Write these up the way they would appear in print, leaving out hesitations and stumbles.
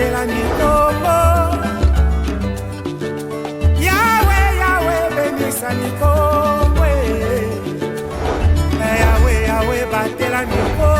batela mikombo. Yahweh, Yahweh, benisa mikombo. Yahweh, Yahweh, batela mikombo.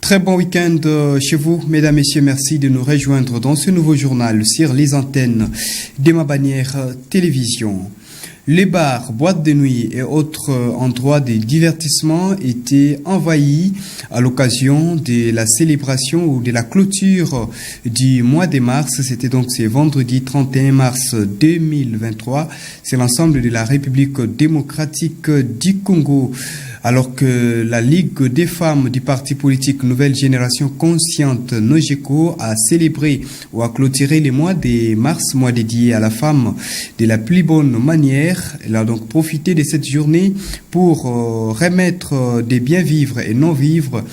Très bon week-end chez vous, mesdames, messieurs. Merci de nous rejoindre dans ce nouveau journal sur les antennes de ma bannière télévision. Les bars, boîtes de nuit et autres endroits de divertissement étaient envahis à l'occasion de la célébration ou de la clôture du mois de mars. C'était donc ce vendredi 31 mars 2023. C'est l'ensemble de la République démocratique du Congo. Alors que la Ligue des femmes du parti politique Nouvelle Génération Consciente Nojeko a célébré ou a clôturé les mois de mars, mois dédié à la femme de la plus bonne manière. Elle a donc profité de cette journée pour remettre des biens vivres et non vivres,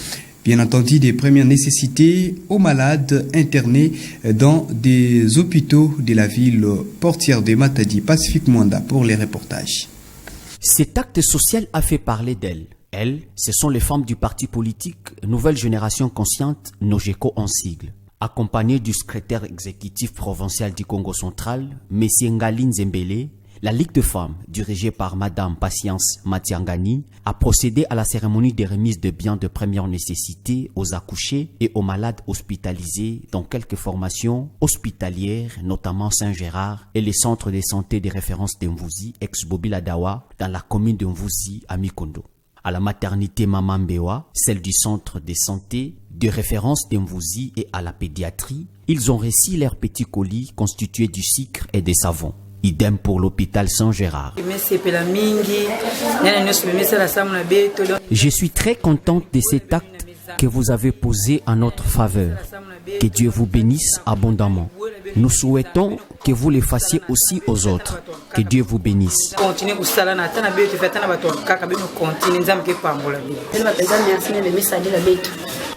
bien entendu des premières nécessités aux malades internés dans des hôpitaux de la ville portière de Matadi. Pacifique Mwanda pour les reportages. Cet acte social a fait parler d'elle. Elles, ce sont les femmes du parti politique Nouvelle Génération Consciente, Nojeko en sigle. Accompagnées du secrétaire exécutif provincial du Congo central, M. Ngaline Zembele, la Ligue de femmes, dirigée par Madame Patience Matiangani, a procédé à la cérémonie de remise de biens de première nécessité aux accouchés et aux malades hospitalisés dans quelques formations hospitalières, notamment Saint-Gérard et les centres de santé de référence d'Mvouzi, ex-Bobiladawa, dans la commune d'Mvouzi à Mikondo. À la maternité Mamambewa, celle du centre de santé de référence d'Mvouzi et à la pédiatrie, ils ont reçu leurs petits colis constitués du sucre et des savons. Idem pour l'hôpital Saint-Gérard. Je suis très contente de cet acte que vous avez posé en notre faveur. Que Dieu vous bénisse abondamment. Nous souhaitons que vous le fassiez aussi aux autres. Que Dieu vous bénisse.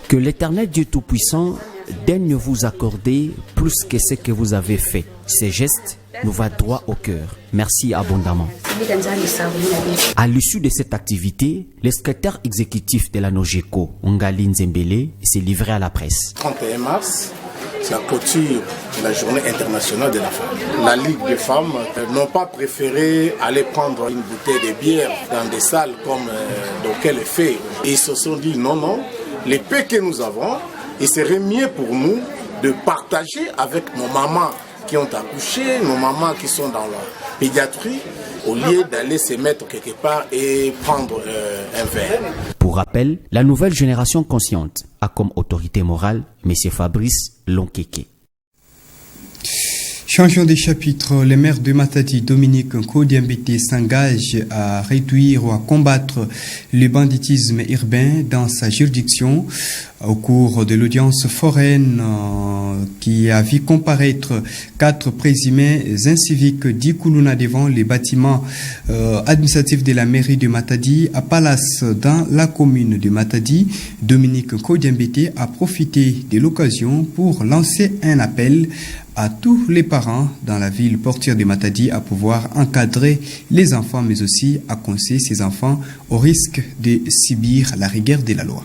Que l'Éternel Dieu Tout-Puissant daigne vous accorder plus que ce que vous avez fait. Ces gestes nous va droit au cœur. Merci abondamment. À l'issue de cette activité, le secrétaire exécutif de la Nojeko, Ngaline Zembele, s'est livré à la presse. 31 mars, c'est la clôture de la journée internationale de la femme. La Ligue des femmes n'ont pas préféré aller prendre une bouteille de bière dans des salles comme dans quel fait. Et ils se sont dit non, les paix que nous avons, il serait mieux pour nous de partager avec nos mamans qui ont accouché, nos mamans qui sont dans la pédiatrie, au lieu d'aller se mettre quelque part et prendre un verre. Pour rappel, la Nouvelle Génération Consciente a comme autorité morale M. Fabrice Lonkeke. Changeons de chapitre. Le maire de Matadi, Dominique Nkodiambete, s'engage à réduire ou à combattre le banditisme urbain dans sa juridiction. Au cours de l'audience foraine qui a vu comparaître 4 présumés inciviques d'Ikuluna devant les bâtiments administratifs de la mairie de Matadi à Palace dans la commune de Matadi, Dominique Nkodiambete a profité de l'occasion pour lancer un appel à tous les parents dans la ville portière de Matadi à pouvoir encadrer les enfants, mais aussi à conseiller ces enfants au risque de subir la rigueur de la loi.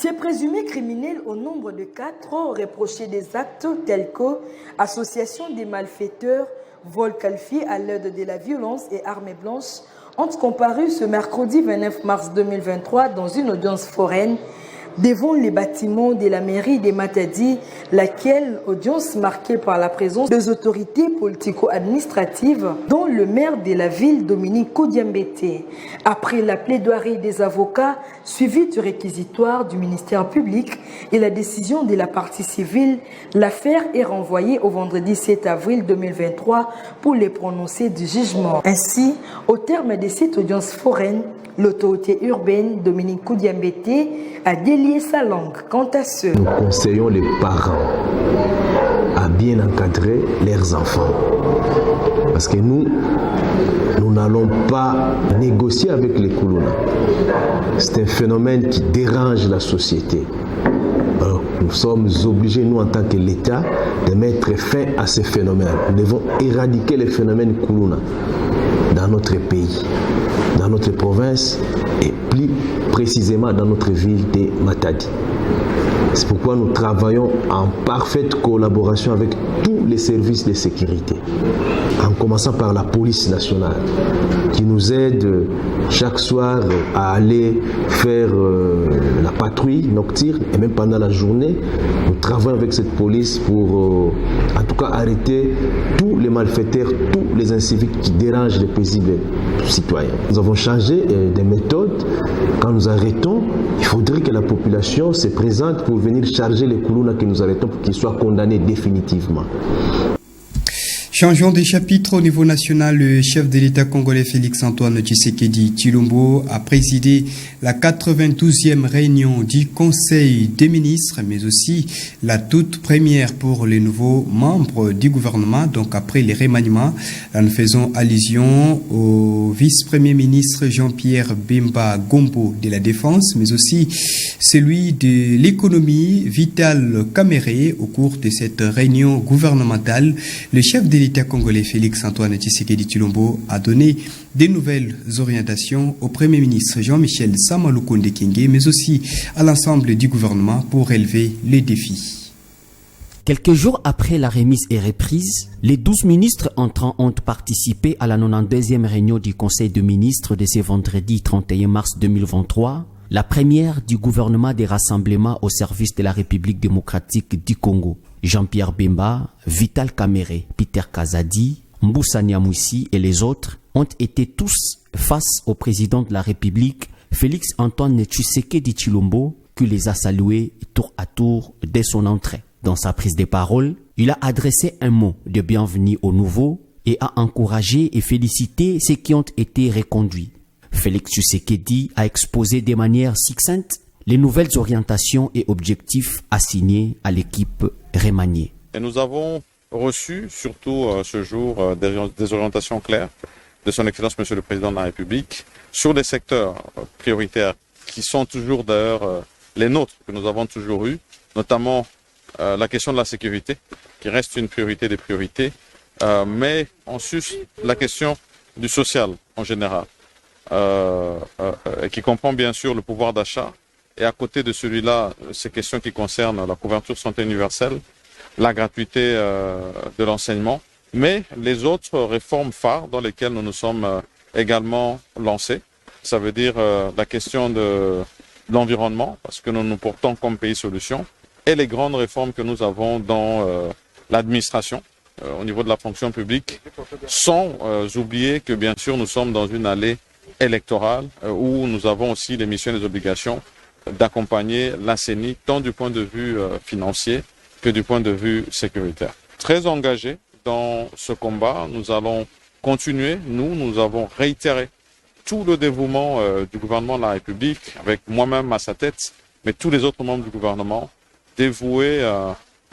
Ces présumés criminels au nombre de 4 ont reproché des actes tels que association des malfaiteurs, vol qualifié à l'aide de la violence et armes blanches, ont comparu ce mercredi 29 mars 2023 dans une audience foraine devant les bâtiments de la mairie de Matadi, laquelle audience marquée par la présence des autorités politico-administratives, dont le maire de la ville, Dominique Nkodiambete. Après la plaidoirie des avocats, suivie du réquisitoire du ministère public et la décision de la partie civile, l'affaire est renvoyée au vendredi 7 avril 2023 pour les prononcer du jugement. Ainsi, au terme de cette audience foraine, L'autorité urbaine, Dominique Koudiambete, a délié sa langue quant à ce. Nous conseillons les parents à bien encadrer leurs enfants. Parce que nous n'allons pas négocier avec les Koulouna. C'est un phénomène qui dérange la société. Alors, nous sommes obligés, nous en tant que l'État, de mettre fin à ces phénomènes. Nous devons éradiquer les phénomènes Koulouna dans notre pays, dans notre province et plus précisément dans notre ville de Matadi. C'est pourquoi nous travaillons en parfaite collaboration avec tous les services de sécurité, en commençant par la police nationale, qui nous aide chaque soir à aller faire la patrouille nocturne et même pendant la journée. Nous travaillons avec cette police pour en tout cas arrêter tous les malfaiteurs, tous les inciviques qui dérangent les paisibles citoyens. Nous avons changé des méthodes. Quand nous arrêtons, il faudrait que la population se présente pour venir charger les Koulouna que nous arrêtons pour qu'ils soient condamnés définitivement. Changeons de chapitre au niveau national. Le chef de l'État congolais Félix-Antoine Tshisekedi Tshilombo a présidé la 92e réunion du Conseil des ministres, mais aussi la toute première pour les nouveaux membres du gouvernement. Donc après les remaniements, nous faisons allusion au vice-premier ministre Jean-Pierre Bemba Gombo de la Défense, mais aussi celui de l'économie Vital Kamerhe. Au cours de cette réunion gouvernementale, le chef de l'État congolais Félix-Antoine Tshisekedi Tshilombo a donné des nouvelles orientations au Premier ministre Jean-Michel Samalukonde Kenge, mais aussi à l'ensemble du gouvernement pour relever les défis. Quelques jours après la remise et reprise, les 12 ministres entrants ont participé à la 92e réunion du Conseil de ministres de ce vendredi 31 mars 2023, la première du gouvernement des rassemblements au service de la République démocratique du Congo. Jean-Pierre Bemba, Vital Kamerhe, Peter Kazadi, Mboussa Nyamwisi et les autres ont été tous face au président de la République, Félix-Antoine Tshisekedi Tshilombo, qui les a salués tour à tour dès son entrée. Dans sa prise de parole, il a adressé un mot de bienvenue aux nouveaux et a encouragé et félicité ceux qui ont été reconduits. Félix Tshisekedi a exposé de manière succincte les nouvelles orientations et objectifs assignés à l'équipe remaniée. Et nous avons reçu, surtout ce jour, des orientations claires de son Excellence Monsieur le Président de la République sur des secteurs prioritaires qui sont toujours d'ailleurs les nôtres, que nous avons toujours eu, notamment la question de la sécurité, qui reste une priorité des priorités, mais en sus la question du social en général, qui comprend bien sûr le pouvoir d'achat, et à côté de celui-là, ces questions qui concernent la couverture santé universelle, la gratuité de l'enseignement, mais les autres réformes phares dans lesquelles nous nous sommes également lancés. Ça veut dire la question de l'environnement, parce que nous nous portons comme pays solution, et les grandes réformes que nous avons dans l'administration, au niveau de la fonction publique, sans oublier que bien sûr nous sommes dans une allée électorale où nous avons aussi les missions et les obligations d'accompagner la CENI tant du point de vue financier que du point de vue sécuritaire. Très engagés dans ce combat, nous allons continuer. Nous avons réitéré tout le dévouement du gouvernement de la République, avec moi-même à sa tête, mais tous les autres membres du gouvernement, dévoués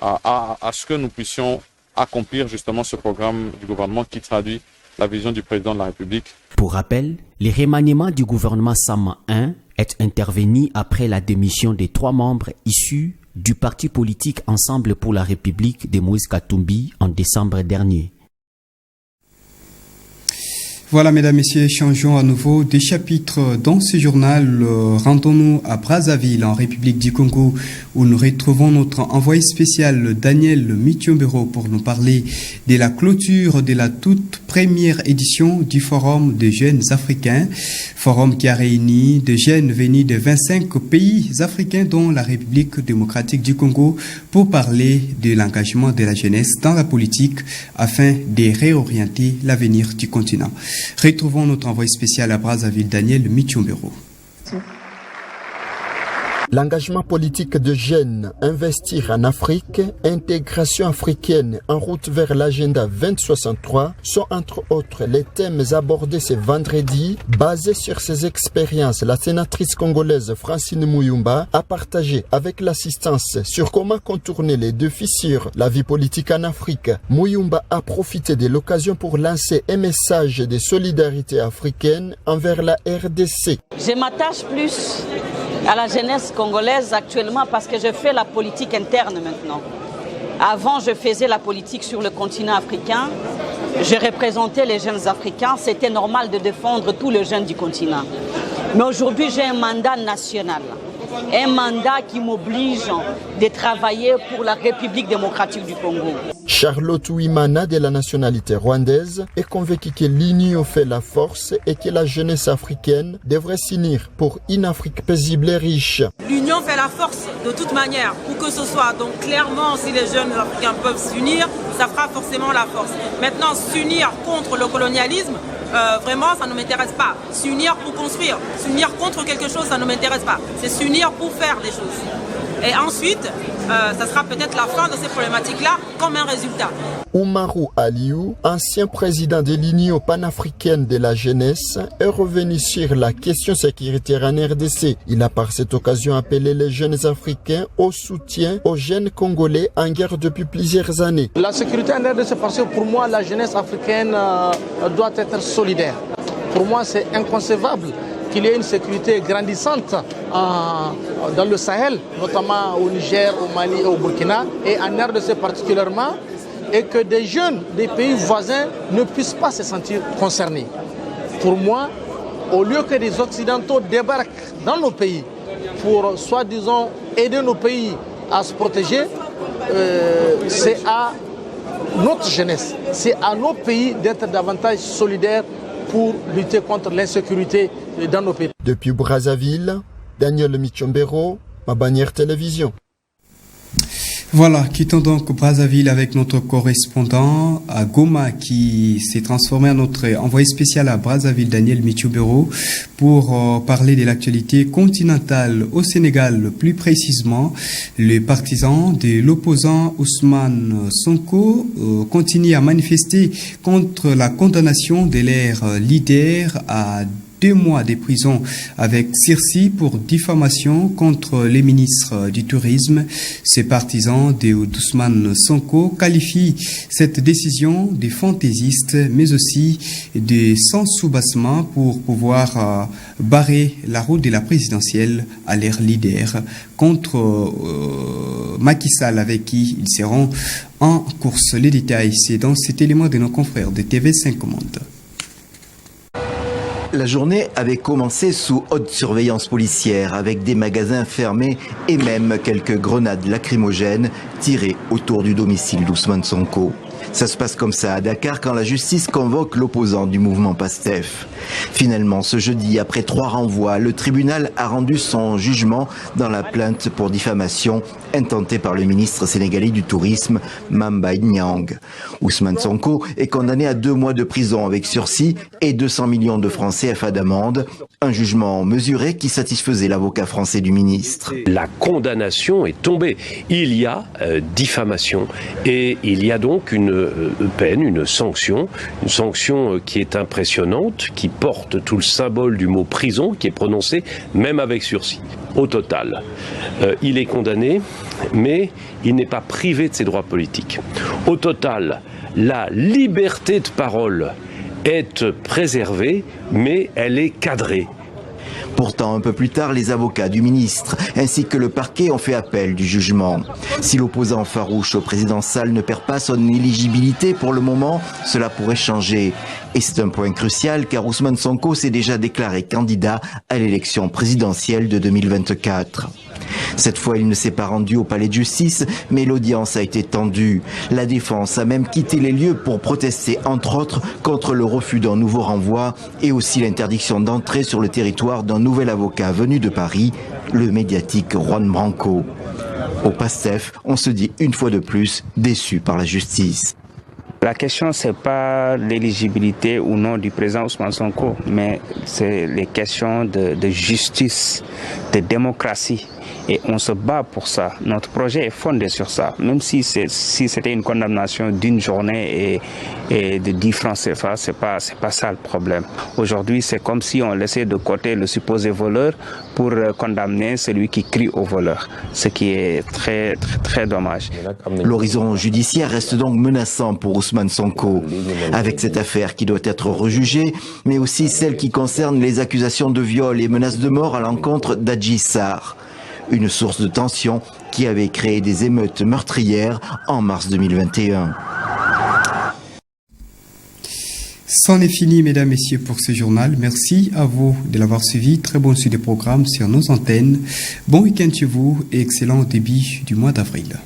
à ce que nous puissions accomplir justement ce programme du gouvernement qui traduit la vision du président de la République. Pour rappel, le remaniement du gouvernement Sama 1 est intervenu après la démission des 3 membres issus du parti politique Ensemble pour la République de Moïse Katumbi en décembre dernier. Voilà, mesdames, messieurs, changeons à nouveau des chapitres dans ce journal. Rendons-nous à Brazzaville, en République du Congo, où nous retrouvons notre envoyé spécial Daniel Mitiombero pour nous parler de la clôture de la toute première édition du Forum des jeunes africains. Forum qui a réuni des jeunes venus de 25 pays africains, dont la République démocratique du Congo, pour parler de l'engagement de la jeunesse dans la politique afin de réorienter l'avenir du continent. Retrouvons notre envoyé spécial à Brazzaville, Daniel Mitiombero. L'engagement politique de jeunes, investir en Afrique, intégration africaine en route vers l'agenda 2063 sont entre autres les thèmes abordés ce vendredi. Basés sur ces expériences, la sénatrice congolaise Francine Muyumba a partagé avec l'assistance sur comment contourner les défis sur la vie politique en Afrique. Muyumba a profité de l'occasion pour lancer un message de solidarité africaine envers la RDC. Je m'attache plus à la jeunesse congolaise actuellement parce que je fais la politique interne maintenant. Avant, je faisais la politique sur le continent africain. Je représentais les jeunes africains. C'était normal de défendre tous les jeunes du continent. Mais aujourd'hui, j'ai un mandat national. Un mandat qui m'oblige de travailler pour la République démocratique du Congo. Charlotte Ouimana, de la nationalité rwandaise, est convaincue que l'union fait la force et que la jeunesse africaine devrait s'unir pour une Afrique paisible et riche. L'union fait la force de toute manière, où que ce soit. Donc clairement, si les jeunes africains peuvent s'unir, ça fera forcément la force. Maintenant, s'unir contre le colonialisme, vraiment, ça ne m'intéresse pas. S'unir pour construire, s'unir contre quelque chose, ça ne m'intéresse pas. C'est s'unir pour faire des choses. Et ensuite, ça sera peut-être la fin de ces problématiques-là comme un résultat. Oumarou Aliou, ancien président de l'Union panafricaine de la jeunesse, est revenu sur la question sécuritaire en RDC. Il a par cette occasion appelé les jeunes africains au soutien aux jeunes congolais en guerre depuis plusieurs années. La sécurité en RDC, parce que pour moi, la jeunesse africaine doit être solidaire. Pour moi, c'est inconcevable qu'il y ait une sécurité grandissante dans le Sahel, notamment au Niger, au Mali et au Burkina, et en RDC particulièrement, et que des jeunes des pays voisins ne puissent pas se sentir concernés. Pour moi, au lieu que des Occidentaux débarquent dans nos pays pour, soi-disant, aider nos pays à se protéger, c'est à notre jeunesse, c'est à nos pays d'être davantage solidaires pour lutter contre l'insécurité dans nos pays. Depuis Brazzaville, Daniel Michombero, Ma Bannière Télévision. Voilà, quittons donc Brazzaville avec notre correspondant à Goma qui s'est transformé en notre envoyé spécial à Brazzaville, Daniel Michombero, pour parler de l'actualité continentale au Sénégal. Plus précisément, les partisans de l'opposant Ousmane Sonko continuent à manifester contre la condamnation de leur leader à 2 mois de prison avec sursis pour diffamation contre les ministres du Tourisme. Ces partisans d'Ousmane Sonko qualifient cette décision de fantaisiste, mais aussi de sans soubassement pour pouvoir barrer la route de la présidentielle à leur leader contre Macky Sall, avec qui ils seront en course. Les détails, c'est dans cet élément de nos confrères de TV5 Monde. La journée avait commencé sous haute surveillance policière avec des magasins fermés et même quelques grenades lacrymogènes tirées autour du domicile d'Ousmane Sonko. Ça se passe comme ça à Dakar quand la justice convoque l'opposant du mouvement PASTEF. Finalement, ce jeudi, après 3 renvois, le tribunal a rendu son jugement dans la plainte pour diffamation intentée par le ministre sénégalais du Tourisme, Mamba Niang. Ousmane Sonko est condamné à 2 mois de prison avec sursis et 200 millions de francs CFA d'amende. Un jugement mesuré qui satisfaisait l'avocat français du ministre. La condamnation est tombée. Il y a diffamation et il y a donc une peine, une sanction qui est impressionnante, qui porte tout le symbole du mot prison, qui est prononcé même avec sursis. Au total, il est condamné, mais il n'est pas privé de ses droits politiques. Au total, la liberté de parole est préservée, mais elle est cadrée. Pourtant, un peu plus tard, les avocats du ministre ainsi que le parquet ont fait appel du jugement. Si l'opposant farouche au président Sall ne perd pas son éligibilité pour le moment, cela pourrait changer. Et c'est un point crucial car Ousmane Sonko s'est déjà déclaré candidat à l'élection présidentielle de 2024. Cette fois, il ne s'est pas rendu au palais de justice, mais l'audience a été tendue. La défense a même quitté les lieux pour protester, entre autres, contre le refus d'un nouveau renvoi et aussi l'interdiction d'entrer sur le territoire d'un nouvel avocat venu de Paris, le médiatique Juan Branco. Au PASTEF, on se dit une fois de plus déçu par la justice. La question, c'est pas l'éligibilité ou non du président Ousmane Sonko, mais c'est les questions de justice, de démocratie. et on se bat pour ça. Notre projet est fondé sur ça. Même si c'était une condamnation d'une journée et de 10 francs CFA, c'est pas ça le problème. Aujourd'hui, c'est comme si on laissait de côté le supposé voleur pour condamner celui qui crie au voleur, ce qui est très, très, très dommage. L'horizon judiciaire reste donc menaçant pour Ousmane Sonko, avec cette affaire qui doit être rejugée, mais aussi celle qui concerne les accusations de viol et menaces de mort à l'encontre d'Adji Sarr, une source de tension qui avait créé des émeutes meurtrières en mars 2021. C'en est fini, mesdames, messieurs, pour ce journal. Merci à vous de l'avoir suivi. Très bonne suite des programmes sur nos antennes. Bon week-end chez vous et excellent début du mois d'avril.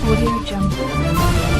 Audio Jungle.